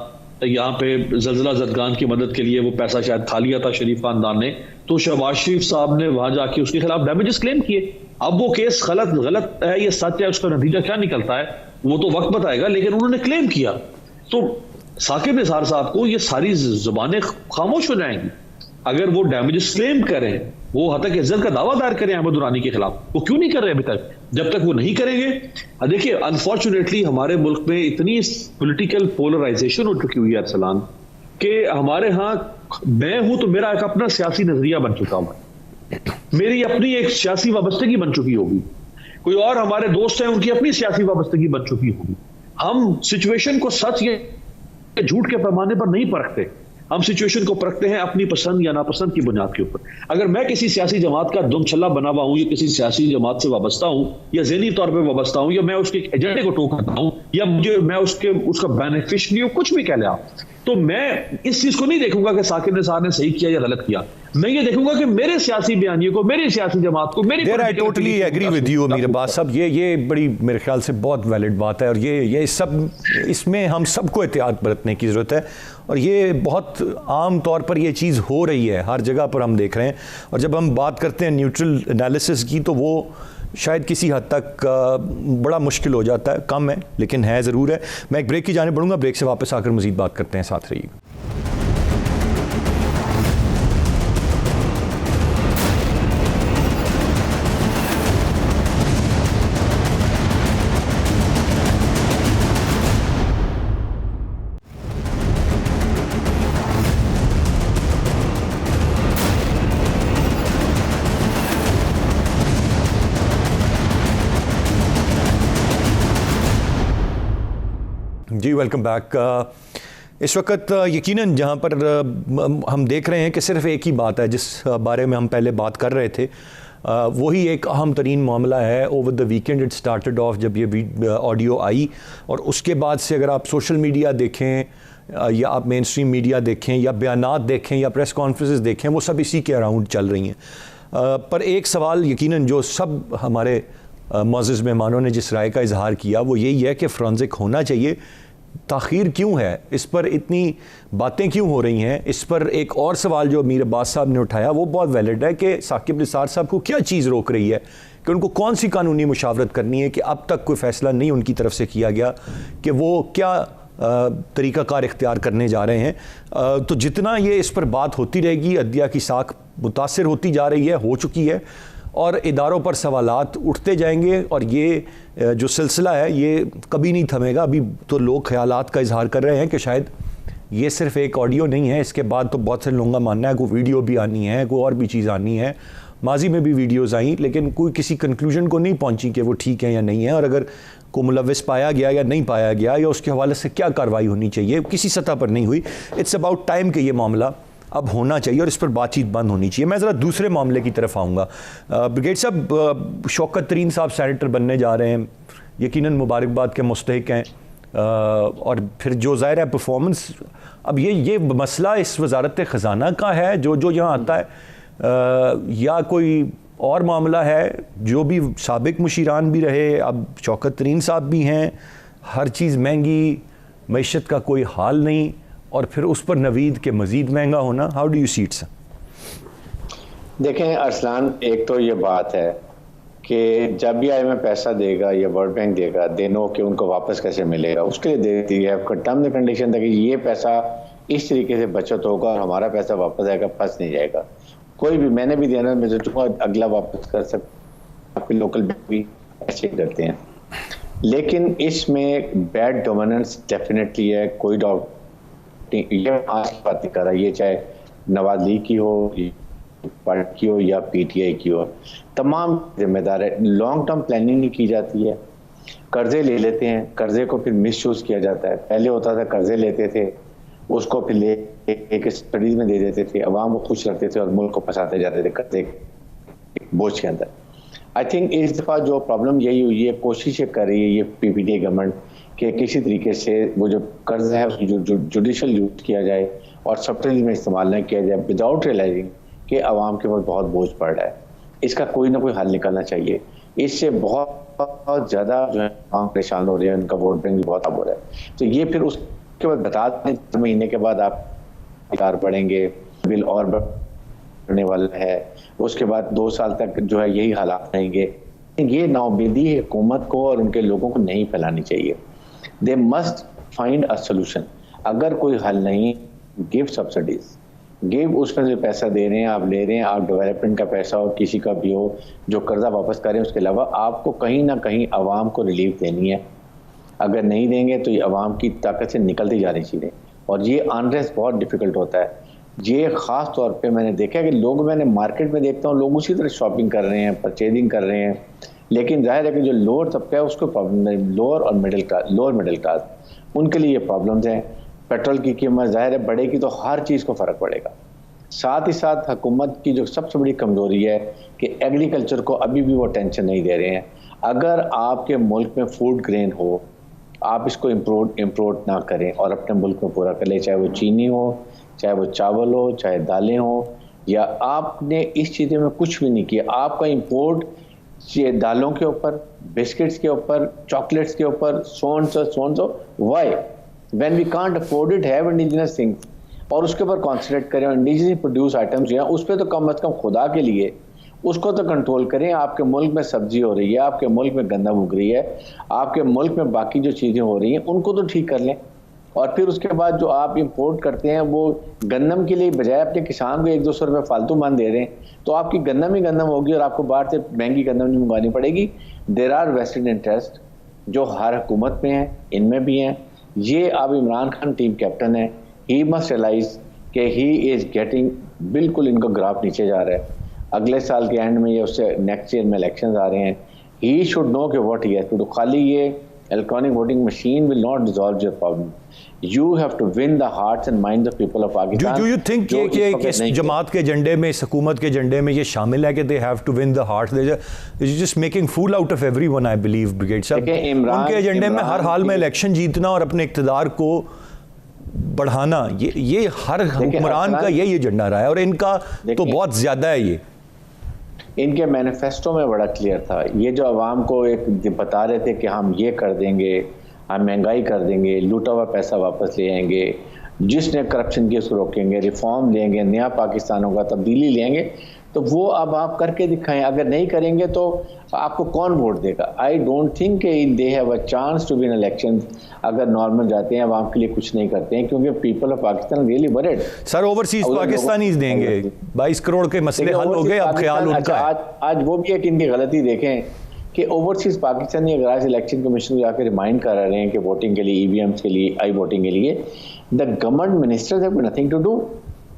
यहाँ पे जल्जला जदगान की मदद के लिए वो पैसा शायद खा लिया था शरीफ खानदान ने, तो शहबाज शरीफ साहब ने वहां जाके उसके खिलाफ डैमेजेस क्लेम किए। अब वो केस गलत है, ये सच है, उसका नतीजा क्या निकलता है वो तो वक्त बताएगा, लेकिन उन्होंने क्लेम किया। तो साकिब निसार साहब को ये सारी जुबानें खामोश हो जाएंगी अगर वो डैमेजेस क्लेम करें, वो हतक इज्जत का दावा दायर करें अहमद दुरानी के खिलाफ। वो क्यों नहीं कर रहे अभी तक? जब तक वो नहीं करेंगे, देखिए अनफॉर्चुनेटली हमारे मुल्क में इतनी पॉलिटिकल पोलराइजेशन हो चुकी हुई है अरसलान, कि हमारे यहाँ मैं हूं तो मेरा एक अपना सियासी नजरिया बन चुका हूं, मेरी अपनी एक सियासी वाबस्तगी बन चुकी होगी, कोई और हमारे दोस्त हैं उनकी अपनी सियासी वाबस्तगी बन चुकी होगी। हम सिचुएशन को सच या झूठ के पैमाने पर नहीं परखते, हम सिचुएशन को परखते हैं अपनी पसंद या नापसंद की बुनियाद के ऊपर। अगर मैं किसी सियासी जमात का दुमछल्ला बना हुआ हूं या किसी सियासी जमात से वाबस्ता हूं या ज़हनी तौर पे वाबस्ता हूं या मैं उसके एजेंडे को टोकता हूं या मैं उसका बेनिफिशियरी हूं, कुछ भी कह लिया, तो मैं इस चीज को नहीं देखूंगा कि साकिब निसार ने सही किया या गलत किया। मैं ये देखूंगा कि मेरे सियासी बयानिए को, मेरी सियासी जमात को, मेरी I totally agree with you Mir Abbas साहब, ये बड़ी मेरे ख्याल से बहुत वैलिड बात है, और ये सब इसमें हम सबको एहतियात बरतने की ज़रूरत है, और ये बहुत आम तौर पर ये चीज़ हो रही है, हर जगह पर हम देख रहे हैं। और जब हम बात करते हैं न्यूट्रल एनालिसिस की, तो वो शायद किसी हद तक बड़ा मुश्किल हो जाता है, कम है लेकिन है ज़रूर है। मैं एक ब्रेक की जाने बढ़ूंगा, ब्रेक से वापस आकर मज़ीद बात करते हैं, साथ रहिए। जी वेलकम बैक। इस वक्त यकीनन जहाँ पर हम देख रहे हैं कि सिर्फ एक ही बात है जिस बारे में हम पहले बात कर रहे थे, वही एक अहम तरीन मामला है। Over the weekend it started off जब ये ऑडियो आई, और उसके बाद से अगर आप सोशल मीडिया देखें या आप मेन स्ट्रीम मीडिया देखें या बयानात देखें या प्रेस कॉन्फ्रेंसेस देखें, वो सब इसी के अराउंड चल रही हैं। पर एक सवाल यकीनन जो सब हमारे मुअज़्ज़िज़ मेहमानों ने जिस राय का इजहार किया वो यही है कि फ़ॉरेंसिक होना चाहिए। ताख़ीर क्यों है, इस पर इतनी बातें क्यों हो रही हैं? इस पर एक और सवाल जो मीर अब्बास साहब ने उठाया वो बहुत वैलिड है कि साकिब निसार साहब को क्या चीज़ रोक रही है, कि उनको कौन सी कानूनी मुशावरत करनी है कि अब तक कोई फ़ैसला नहीं उनकी तरफ से किया गया कि वो क्या तरीक़ाकार इख्तियार करने जा रहे हैं। तो जितना ये इस पर बात होती रहेगी, अदलिया की साख मुतासिर होती जा रही है, हो चुकी है, और इदारों पर सवालात उठते जाएंगे, और ये जो सिलसिला है ये कभी नहीं थमेगा। अभी तो लोग ख्यालात का इजहार कर रहे हैं कि शायद ये सिर्फ एक ऑडियो नहीं है, इसके बाद तो बहुत से लोगों का मानना है कोई वीडियो भी आनी है, कोई और भी चीज़ आनी है। माजी में भी वीडियोज़ आई लेकिन कोई किसी कंक्लूजन को नहीं पहुंची कि वो ठीक है या नहीं है, और अगर को मुलव्विस पाया गया या नहीं पाया गया या उसके हवाले से क्या कार्रवाई होनी चाहिए, किसी सतह पर नहीं हुई। इट्स अबाउट टाइम कि ये मामला अब होना चाहिए और इस पर बातचीत बंद होनी चाहिए। मैं ज़रा दूसरे मामले की तरफ आऊँगा। ब्रिगेड साहब, शौकत तरीन साहब सेनेटर बनने जा रहे हैं, यकीनन मुबारकबाद के मुस्तहिक हैं, और फिर जो ज़ाहिर है परफॉर्मेंस, अब ये मसला इस वजारत ख़जाना का है जो यहाँ आता है, या कोई और मामला है? जो भी साबिक मुशीरान भी रहे, अब शौकत तरीन साहब भी हैं, हर चीज़ महंगी, मईशत का कोई हाल नहीं, और फिर उस पर नवीद के मज़ीद महंगा होना। How do you see it sir? देखें अरसलान, एक तो ये बात है कि जब भी IMF पैसा देगा या वर्ल्ड बैंक देगा, देनों के उनको वापस कैसे मिलेगा, उसके लिए देती है टर्म कंडीशन था कि ये पैसा इस तरीके से बचत होगा और हमारा पैसा वापस आएगा, फंस नहीं जाएगा। कोई भी, मैंने भी देना, मैं सोचूंगा अगला वापस कर सकता, आपके लोकल बैंक भी ऐसे ही करते हैं। लेकिन इसमें बैड गवर्नेंस डेफिनेटली है, कोई डाउट। ये आज की बात नहीं कर रहा, ये चाहे नवाज लीग की हो, पार्टी की हो या PTI की हो, तमाम जिम्मेदार है। लॉन्ग टर्म प्लानिंग नहीं की जाती है, कर्जे ले लेते हैं, कर्जे को फिर मिसयूज किया जाता है। पहले होता था कर्जे लेते थे, उसको फिर ले एक स्टडीज में दे देते थे, अवाम को खुश रखते थे और मुल्क को फंसाते जाते थे कर्जे बोझ के अंदर। आई थिंक इस दफ़ा जो प्रॉब्लम यही हुई है, कोशिशें कर रही है ये PPTI गवर्नमेंट कि किसी तरीके से वो जो कर्ज है उसकी जुडिशल यूज किया जाए और सब्सिडी में इस्तेमाल न किया जाए, विदाउट रियलाइजिंग कि आवाम के ऊपर बहुत बोझ पड़ रहा है। इसका कोई ना कोई हल निकलना चाहिए। इससे बहुत ज़्यादा जो है आम परेशान हो रहे हैं, उनका वोट बैंक भी बहुत अब हो रहा है। तो ये फिर उस उसके बाद बता दें 6 महीने के बाद आप कार बढ़ेंगे, बिल और बढ़ने वाला है, उसके बाद 2 साल तक जो है यही हालात रहेंगे। ये नाउमीदी हुकूमत को और उनके लोगों को नहीं फैलानी चाहिए। They must find a solution. अगर कोई हल नहीं, गिव सब्सिडीज, गिव, उसमें से पैसा दे रहे हैं आप, ले रहे हैं आप, डेवलपमेंट का पैसा हो, किसी का भी हो, जो कर्जा वापस करें। उसके अलावा आपको कहीं ना कहीं आवाम को रिलीफ देनी है। अगर नहीं देंगे तो ये आवाम की ताकत से निकलती जा रही चीज़ें, और ये अनरेस्ट बहुत डिफिकल्ट होता है। ये ख़ास तौर पे मैंने देखा है कि लोग, मैंने मार्केट में देखता हूँ लोग उसी तरह शॉपिंग कर रहे हैं, परचेजिंग कर रहे हैं, लेकिन जाहिर है कि जो लोअर तबका है उसको प्रॉब्लम है, लोअर और लोअर मिडिल क्लास, उनके लिए ये प्रॉब्लम्स हैं। पेट्रोल की कीमत जाहिर है बढ़ेगी तो हर चीज़ को फ़र्क पड़ेगा। साथ ही साथ हुकूमत की जो सबसे बड़ी कमज़ोरी है कि एग्रीकल्चर को अभी भी वो टेंशन नहीं दे रहे हैं। अगर आपके मुल्क में फूड ग्रेन हो, आप इसको इम्पोर्ट ना करें और अपने मुल्क में पूरा कर लें, चाहे वो चीनी हो, चाहे वो चावल हो, चाहे दालें हो, या आपने इस चीज़ों में कुछ भी नहीं किया, आपका इम्पोर्ट दालों के ऊपर, बिस्किट्स के ऊपर, चॉकलेट्स के ऊपर, so why when we can't afford it have indigenous things, और उसके ऊपर कॉन्सेंट्रेट करें। इंडिजिनस प्रोड्यूस आइटम्स जो हैं उस पर तो कम अज़ कम खुदा के लिए उसको तो कंट्रोल करें। आपके मुल्क में सब्जी हो रही है, आपके मुल्क में गंदम उग रही है, आपके मुल्क में बाकी जो चीज़ें हो रही हैं उनको तो ठीक कर लें। और फिर उसके बाद जो आप इंपोर्ट करते हैं वो गंदम के लिए बजाय अपने किसान को 100-200 रुपये फालतू मान दे रहे हैं, तो आपकी गंदम ही गंदम होगी और आपको बाहर से महंगी गंदम नहीं मंगवानी पड़ेगी। देयर आर वेस्टेड इंटरेस्ट जो हर हुकूमत में है, इनमें भी हैं। ये अब इमरान खान टीम कैप्टन है, ही मस्ट रियलाइज कि ही इज़ गेटिंग, बिल्कुल इनका ग्राफ नीचे जा रहा है। अगले साल के एंड में या उससे नेक्स्ट ईयर में इलेक्शंस आ रहे हैं। ही शुड नो कि what he has to do. खाली ये electronic voting machine will not resolve your problem. You have to win the hearts and minds of people of Pakistan. Do you think कि इस जमात के एजेंडे में, इस हुकूमत के एजेंडे में ये शामिल है कि they have to win the hearts? They're just making fool out of everyone, I believe, brigade साहब। उनके एजेंडे में हर हाल में इलेक्शन जीतना और अपने इक़्तिदार को बढ़ाना, ये हर हुक्मरान का यही एजेंडा रहा है, और इनका तो बहुत ज़्यादा है। ये इनके मैनिफेस्टो में बड़ा क्लियर था। ये जो अवाम को एक बता रहे थे कि हम ये कर देंगे, हम महंगाई कर देंगे, लूटा हुआ पैसा वापस ले आएंगे, जिसने करप्शन की उसको रोकेंगे, रिफॉर्म लेंगे, नया पाकिस्तान होगा, तब्दीली लेंगे, तो वो अब आप करके दिखाएं। अगर नहीं करेंगे तो आपको कौन वोट देगा? I don't think they have a chance to win election अगर नॉर्मल जाते हैं, अवाम के लिए कुछ नहीं करते हैं, क्योंकि people of Pakistan really worried. Sir overseas Pakistanis देंगे 22 करोड़ के मसले हल हो गए, अब ख्याल उनका है। आज वो भी एक इनकी गलती देखें कि ओवरसीज पाकिस्तानी अगर आज इलेक्शन कमीशन को जाकर रिमाइंड करा रहे हैं कि वोटिंग के लिए, ईवीएम्स के लिए, आई वोटिंग के लिए, the government ministers have nothing to do.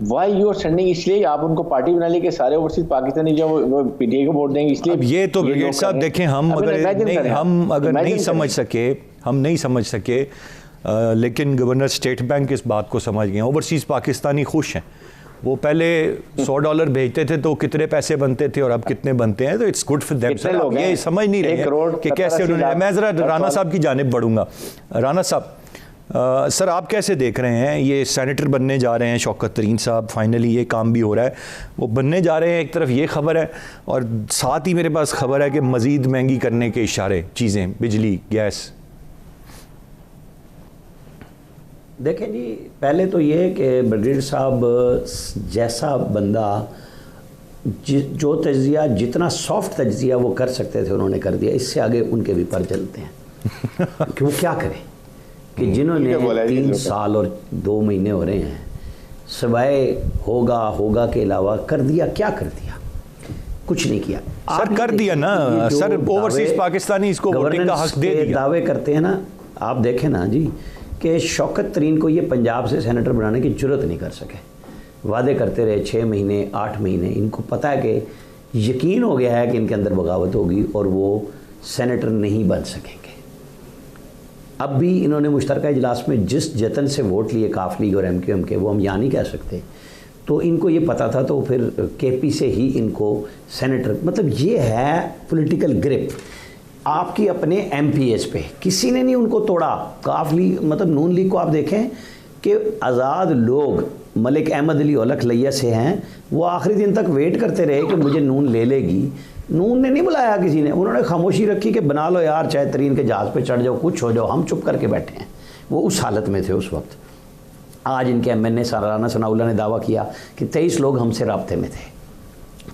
Why you are sending? इसलिए आप उनको पार्टी बना ली कि सारे ओवरसीज पाकिस्तानी जो वो पीटीआई को वोट देंगे, इसलिए। अब ये तो ब्रिगेड साहब देखें, हम अगर नहीं समझ सके, लेकिन गवर्नर स्टेट बैंक इस बात को समझ गए। ओवरसीज पाकिस्तानी खुश हैं। वो पहले $100 भेजते थे तो कितने पैसे बनते थे और अब कितने बनते हैं, तो it's good for them. Sir ये समझ नहीं रहे कि कैसे उन्होंने। मैं ज़रा राना साहब की जानिब बढ़ूंगा। राना साहब, सर आप कैसे देख रहे हैं, ये सेनेटर बनने जा रहे हैं शौकत तरीन साहब, फाइनली ये काम भी हो रहा है, वो बनने जा रहे हैं। एक तरफ ये खबर है और साथ ही मेरे पास खबर है कि मज़ीद महंगी करने के इशारे, चीज़ें, बिजली, गैस। देखें जी, पहले तो ये कि ब्रिगेड साहब जैसा बंदा जो तज्जिया, जितना सॉफ्ट तज्जिया वो कर सकते थे उन्होंने कर दिया। इससे आगे उनके भी पर चलते हैं कि वो क्या करें कि जिन्होंने 3 साल और 2 महीने हो रहे हैं, सिवाय होगा के अलावा कर दिया, क्या कर दिया? कुछ नहीं किया। सर कर दिया ना सर, ओवरसीज पाकिस्तानी इसको वोटिंग का हक दे दिया। दावे करते हैं ना, आप देखें ना जी कि शौकत तरीन को ये पंजाब से सेनेटर बनाने की जरूरत नहीं कर सके। वादे करते रहे 6 महीने, 8 महीने। इनको पता है कि यकीन हो गया है कि इनके अंदर बगावत होगी और वो सेनेटर नहीं बन सकेंगे। अब भी इन्होंने मुश्तरका इजलास में जिस जतन से वोट लिए काफ लीग और MQM के, वो हम यहाँ नहीं कह सकते। तो इनको ये पता था, तो फिर KP से ही इनको सेनेटर, मतलब ये है पॉलिटिकल ग्रिप आपकी अपने MPs पे। किसी ने नहीं उनको तोड़ा। काफ लीग, मतलब नून लीग को आप देखें कि आज़ाद लोग, मलिक अहमद अली औलख लैया से हैं, वो आखिरी दिन तक वेट करते रहे कि मुझे नून ले लेगी। नून ने नहीं बुलाया किसी ने, उन्होंने खामोशी रखी कि बना लो यार, चाहे तरीन के जहाज़ पे चढ़ जाओ, कुछ हो जाओ, हम चुप करके बैठे हैं। वो उस हालत में थे उस वक्त। आज इनके एमएनए राना सनाउल्लाह ने दावा किया कि 23 लोग हमसे राब्ते में थे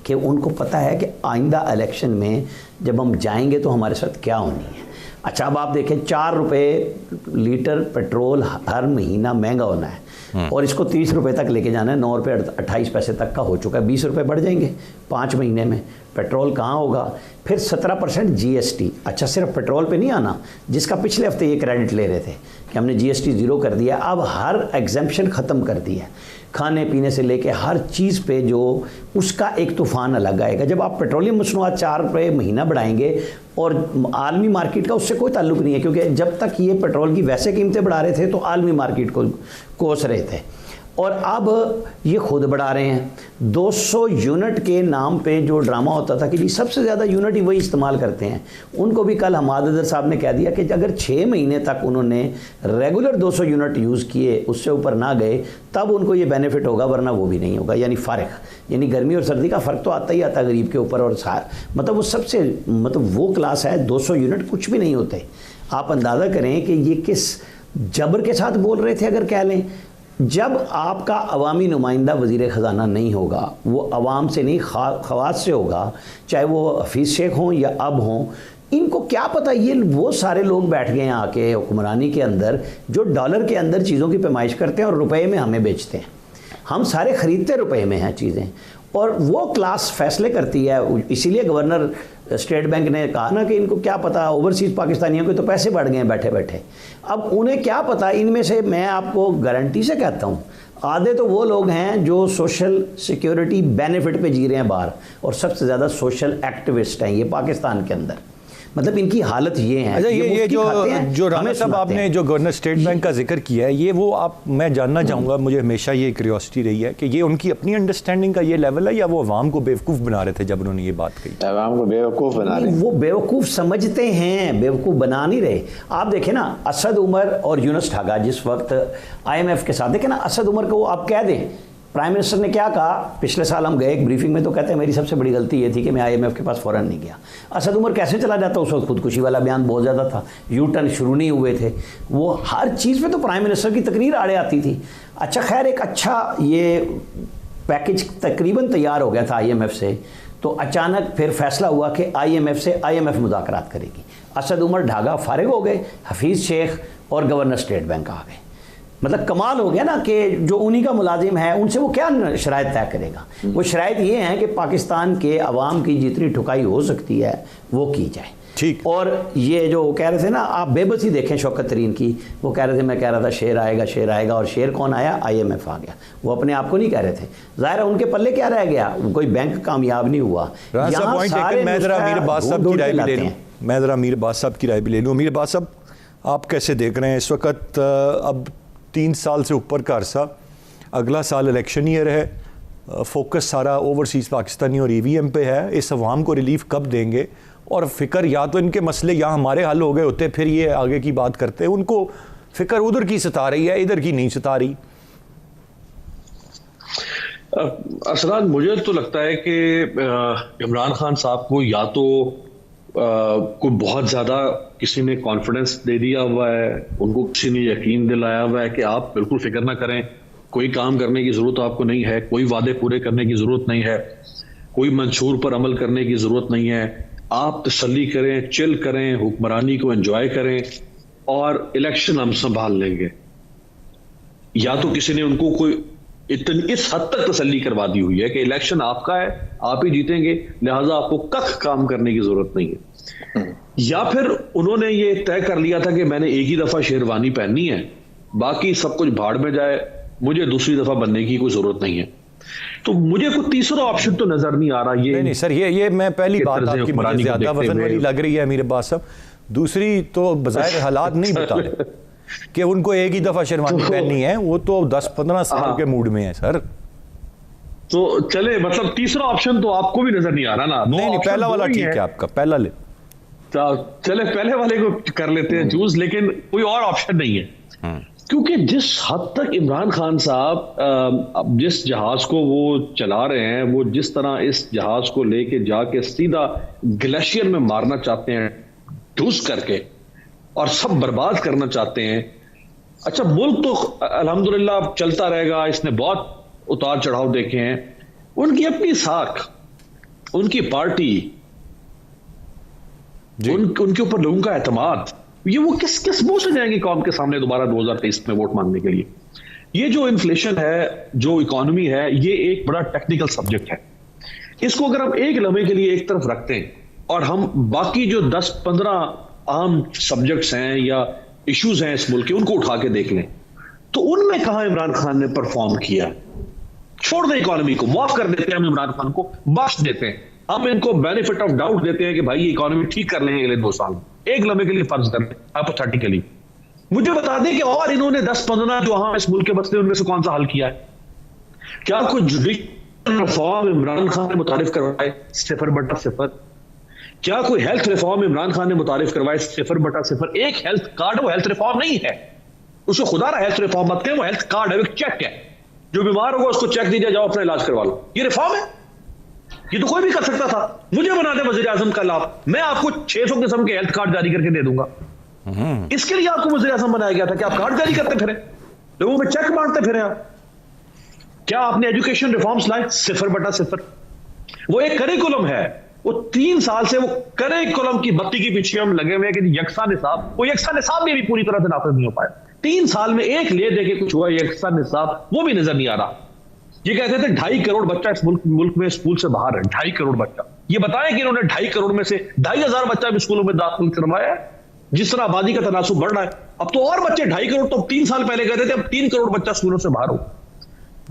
कि उनको पता है कि आइंदा इलेक्शन में जब हम जाएंगे तो हमारे साथ क्या होनी है। अच्छा, अब आप देखें 4 रुपये लीटर पेट्रोल हर महीना महंगा होना है और इसको 30 रुपये तक लेके जाना है। 9 रुपये 28 पैसे तक का हो चुका है। 20 रुपये बढ़ जाएंगे 5 महीने में। पेट्रोल कहाँ होगा? फिर 17% GST। अच्छा, सिर्फ पेट्रोल पे नहीं आना, जिसका पिछले हफ्ते ये क्रेडिट ले रहे थे कि हमने GST ज़ीरो कर दिया, अब हर एग्जेम्पशन ख़त्म कर दिया। खाने पीने से लेके हर चीज़ पे जो उसका एक तूफ़ान अलग आएगा। जब आप पेट्रोलियम मसनूआत 4 रुपये महीना बढ़ाएंगे और आलमी मार्केट का उससे कोई ताल्लुक नहीं है, क्योंकि जब तक ये पेट्रोल की वैसे कीमतें बढ़ा रहे थे तो आलमी मार्केट को कोस रहे थे और अब ये खुद बढ़ा रहे हैं। 200 यूनिट के नाम पे जो ड्रामा होता था कि जी सबसे ज़्यादा यूनिट ही वही इस्तेमाल करते हैं, उनको भी कल हमाद अदर साहब ने कह दिया कि अगर 6 महीने तक उन्होंने रेगुलर 200 यूनिट यूज़ किए, उससे ऊपर ना गए, तब उनको ये बेनिफिट होगा, वरना वो भी नहीं होगा। यानी फ़र्क, यानी गर्मी और सर्दी का फ़र्क तो आता ही आता है गरीब के ऊपर। और मतलब वो सबसे वो क्लास है, 200 यूनिट कुछ भी नहीं होते। आप अंदाज़ा करें कि ये किस जबर के साथ बोल रहे थे। अगर कह लें, जब आपका अवामी नुमाइंदा वज़ीर ख़जाना नहीं होगा, वो अवाम से नहीं ख़वास से होगा, चाहे वो हफीज़ शेख हों या अब हों, इनको क्या पता ये वो सारे लोग बैठ गए हैं आके हुक्मरानी के अंदर जो डॉलर के अंदर चीज़ों की पैमाइश करते हैं और रुपए में हमें बेचते हैं। हम सारे ख़रीदते रुपए में हैं चीज़ें, और वो क्लास फैसले करती है। इसीलिए गवर्नर स्टेट बैंक ने कहा ना कि इनको क्या पता, ओवरसीज़ पाकिस्तानियों के तो पैसे बढ़ गए हैं बैठे बैठे। अब उन्हें क्या पता, इनमें से मैं आपको गारंटी से कहता हूँ आधे तो वो लोग हैं जो सोशल सिक्योरिटी बेनिफिट पे जी रहे हैं बाहर, और सबसे ज़्यादा सोशल एक्टिविस्ट हैं ये पाकिस्तान के अंदर। मतलब इनकी हालत ये है। अच्छा, ये जो राना साहब आपने जो गवर्नर स्टेट बैंक का जिक्र किया है, ये वो मैं जानना चाहूँगा, मुझे हमेशा ये क्यूरियोसिटी रही है कि ये उनकी अपनी अंडरस्टैंडिंग का ये लेवल है या वो अवाम को बेवकूफ़ बना रहे थे जब उन्होंने ये बात कही? अवाम को बेवकूफ़ बना रहे, वो बेवकूफ़ समझते हैं, बेवकूफ़ बना नहीं रहे। आप देखें ना, असद उमर और यूनुस ठागा जिस वक्त IMF के साथ, देखें ना, असद उमर को आप कह दें, प्राइम मिनिस्टर ने क्या कहा, पिछले साल हम गए एक ब्रीफिंग में तो कहते हैं मेरी सबसे बड़ी गलती ये थी कि मैं IMF के पास फ़ौरन नहीं गया। असद उमर कैसे चला जाता, उस वक्त खुदकुशी वाला बयान बहुत ज़्यादा था, यू टर्न शुरू नहीं हुए थे, वो हर चीज़ पे तो प्राइम मिनिस्टर की तकरीर आड़े आती थी। अच्छा, खैर एक अच्छा ये पैकेज तकरीबन तैयार हो गया था IMF से, तो अचानक फिर फैसला हुआ कि IMF से IMF मुज़ाकरात करेगी। असद उमर ढागा फारिग हो गए, हफीज़ शेख और गवर्नर स्टेट बैंक आ गए। मतलब कमाल हो गया ना कि जो उन्हीं का मुलाजिम है उनसे वो क्या शराइत तय करेगा। वो शराइत ये हैं कि पाकिस्तान के अवाम की जितनी ठुकाई हो सकती है वो की जाए। ठीक। और ये जो कह रहे थे ना, आप बेबसी देखें शौकत तरीन की, वो कह रहे थे, मैं कह रहा था शेर आएगा, और शेर कौन आया? IMF आ गया। वो अपने आप को नहीं कह रहे थे, ज़ाहिर है उनके पल्ले क्या रह गया, कोई बैंक कामयाब नहीं हुआ। मैं ज़रा मीर अब्बास साहब की राय भी ले लूँ। मीर अब्बास साहब, आप कैसे देख रहे हैं इस वक्त? अब 3 साल से ऊपर का अरसा, अगला साल इलेक्शन ईयर है, फोकस सारा ओवरसीज़ पाकिस्तानी और EVM पे है। इस अवाम को रिलीफ कब देंगे? और फ़िक्र या तो इनके मसले या हमारे हल हो गए होते, फिर ये आगे की बात करते हैं। उनको फ़िक्र उधर की सता रही है, इधर की नहीं सता रही। असरान, मुझे तो लगता है कि इमरान खान साहब को या तो कोई बहुत ज़्यादा किसी ने कॉन्फिडेंस दे दिया हुआ है, उनको किसी ने यकीन दिलाया हुआ है कि आप बिल्कुल फिक्र ना करें, कोई काम करने की ज़रूरत आपको नहीं है, कोई वादे पूरे करने की ज़रूरत नहीं है, कोई मंशूर पर अमल करने की ज़रूरत नहीं है, आप तसल्ली करें, चिल करें, हुक्मरानी को एंजॉय करें और इलेक्शन हम संभाल लेंगे। या तो किसी ने उनको कोई इतनी इस हद तक तसल्ली करवा दी हुई है कि इलेक्शन आपका है, आप ही जीतेंगे, लिहाजा आपको कख काम करने की जरूरत नहीं है। या फिर उन्होंने ये तय कर लिया था कि मैंने एक ही दफा शेरवानी पहननी है, बाकी सब कुछ भाड़ में जाए, मुझे दूसरी दफा बनने की कोई जरूरत नहीं है। तो मुझे कोई तीसरा ऑप्शन तो नजर नहीं आ रहा। ये नहीं सर, ये मैं पहली बात आपकी मुझे ज्यादा वजन वाली लग रही है मीर अब्बास साहब। दूसरी तो बज़ाहिर हालात नहीं बता रहे कि उनको एक ही दफा शेरवानी पहननी है, वो तो 10-15 साल के मूड में है सर। तो चले, मतलब तीसरा ऑप्शन तो आपको भी नजर नहीं आ रहा ना? नहीं, पहला वाला ठीक है आपका, पहला ले चले, पहले वाले को कर लेते हैं चूज, लेकिन कोई और ऑप्शन नहीं है। क्योंकि जिस हद तक इमरान खान साहब जिस जहाज को वो चला रहे हैं, वो जिस तरह इस जहाज को लेके जाके सीधा ग्लेशियर में मारना चाहते हैं ढूस करके, और सब बर्बाद करना चाहते हैं, अच्छा, मुल्क तो अल्हम्दुलिल्लाह चलता रहेगा, इसने बहुत उतार चढ़ाव देखे हैं। उनकी अपनी साख, उनकी पार्टी, उनके ऊपर लोगों का एतमाद, ये वो किस मुंह से जाएंगे कौम के सामने दोबारा 2023 में वोट मांगने के लिए? ये जो इन्फ्लेशन है, जो इकोनॉमी है, ये एक बड़ा टेक्निकल सब्जेक्ट है। इसको अगर हम एक लम्हे के लिए एक तरफ रखते हैं और हम बाकी जो 10-15 आम सब्जेक्ट्स हैं या इश्यूज हैं इस मुल्क के, उनको उठा के देख लें, तो उनमें कहां इमरान खान ने परफॉर्म किया? छोड़ दें इकोनॉमी को, माफ कर देते हैं हम इमरान खान को, बख्श देते हैं, हम इनको बेनिफिट ऑफ डाउट देते हैं कि भाई ये इकोनॉमी ठीक कर लेंगे अगले 2 साल में, एक लम्हे के लिए फर्ज कर लें हाइपोथेटिकली। मुझे बता दें कि और इन्होंने 10-15 जो हम इस मुल्क के मसले उनमें से कौन सा हल किया है? क्या कोई जुडिशल रिफॉर्म इमरान खान ने मुतारिफ करवाए 0/0? क्या कोई हेल्थ रिफॉर्म इमरान खान ने मुतारिफ करवाए 0/0? एक हेल्थ कार्ड, वो हेल्थ रिफॉर्म नहीं है, उसको खुदा रहा हेल्थ रिफॉर्म मत कहें, वो हेल्थ कार्ड है, एक चेक है, जो बीमार होगा उसको चेक दीजिए, जाओ अपना इलाज करवा लो। ये रिफॉर्म है? ये तो कोई भी कर सकता था। मुझे बना दे वजीर आजम का लाभ, मैं आपको 600 किस्म के हेल्थ कार्ड जारी करके दे दूंगा। इसके लिए आपको वजीर आजम बनाया गया था कि आप कार्ड जारी करते फिरे, लोगों में चेक बांटते फिरे आप। क्या आपने एजुकेशन रिफॉर्म्स लाए? 0/0। वो एक करिकुलम है, वो 3 साल से वो करिकुलम की बत्ती के पीछे हम लगे हुए हैं कि यकसा निसाब, वो यकसा निसाब भी पूरी तरह से नाफिज नहीं हो पाया। 3 साल में एक ले दे के कुछ हुआ यकसा निसाब, वो भी नजर नहीं आ रहा। ये कहते थे 2.5 करोड़ बच्चा इस मुल्क में स्कूल से बाहर है, 2.5 करोड़ बच्चा। ये बताएं कि इन्होंने 2.5 करोड़ में से 2,500 बच्चा भी स्कूलों में दाखिल करवाया है। जिस तरह आबादी का तनासुब बढ़ रहा है, अब तो और बच्चे 2.5 करोड़, तो 3 साल पहले कहते थे अब 3 करोड़ बच्चा स्कूलों से बाहर हो।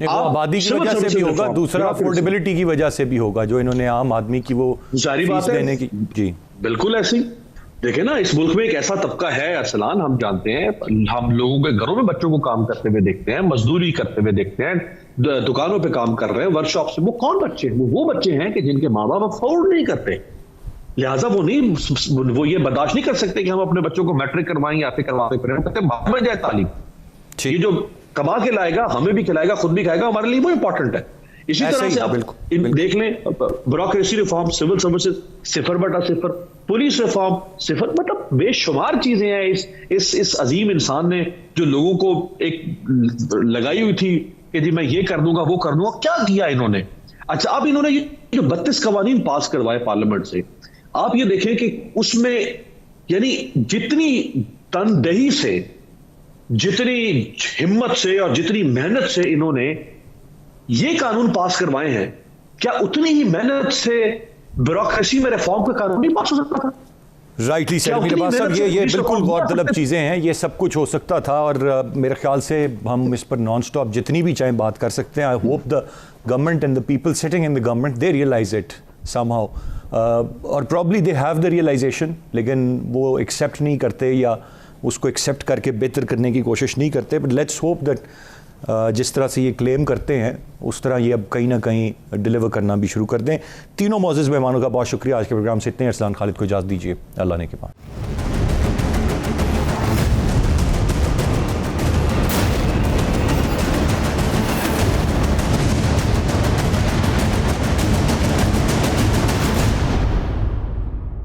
आबादी की वजह से भी होगा, दूसरा अफोर्डेबिलिटी की वजह से भी होगा, जो इन्होंने आम आदमी की वो जारी बात है देने की। जी बिल्कुल ऐसी। देखे ना, इस मुल्क में एक ऐसा तबका है अरसलान, हम जानते हैं, हम लोगों के घरों में बच्चों को काम करते हुए देखते हैं, मजदूरी करते हुए देखते हैं, दुकानों पे काम कर रहे हैं, वर्कशॉप से। वो कौन बच्चे? वो बच्चे हैं कि जिनके माँ बाप अफोर्ड नहीं करते, लिहाजा वो ये बर्दाश्त नहीं कर सकते कि हम अपने बच्चों को मैट्रिक करवाएं या फिर करवाते फिर, कहते बाद में जाए तालीम। ये जो कमा के लाएगा, हमें भी खिलाएगा, खुद भी खाएगा, हमारे लिए वो इंपॉर्टेंट है। इसी तरह से आप देख लें, bureaucracy reform, civil services 0/0, police reform 0, मतलब बेशुमार चीजें हैं इस अजीम इंसान ने जो लोगों को एक लगाई हुई थी कि जी मैं ये कर दूंगा, वो कर दूंगा। क्या किया इन्होंने? अच्छा, अब इन्होंने ये जो 32 कवानीन पास करवाए पार्लियामेंट से, आप ये देखें कि उसमें यानी जितनी तनदेही से, जितनी हिम्मत से और जितनी मेहनत से इन्होंने ये कानून पास करवाए हैं, क्या उतनी ही मेहनत से ब्यूरोक्रेसी में रिफॉर्म का कानून नहीं पास हो सकता था? राइटली सर, ये बिल्कुल गौरतलब चीज़ें हैं, ये सब कुछ हो सकता था। और मेरे ख्याल से हम इस पर नॉन स्टॉप जितनी भी चाहें बात कर सकते हैं। I hope the government and the people sitting in the government they realise it somehow, और probably they have the realisation, लेकिन वो एक्सेप्ट नहीं करते या उसको एक्सेप्ट करके बेहतर करने की कोशिश नहीं करते। बट लेट्स होप दैट जिस तरह से ये क्लेम करते हैं उस तरह ये अब कहीं ना कहीं डिलीवर करना भी शुरू कर दें। तीनों मौजूद मेहमानों का बहुत शुक्रिया। आज के प्रोग्राम से इतने। अरसलान खालिद को इजाज़त दीजिए, अल्लाह ने के बाद।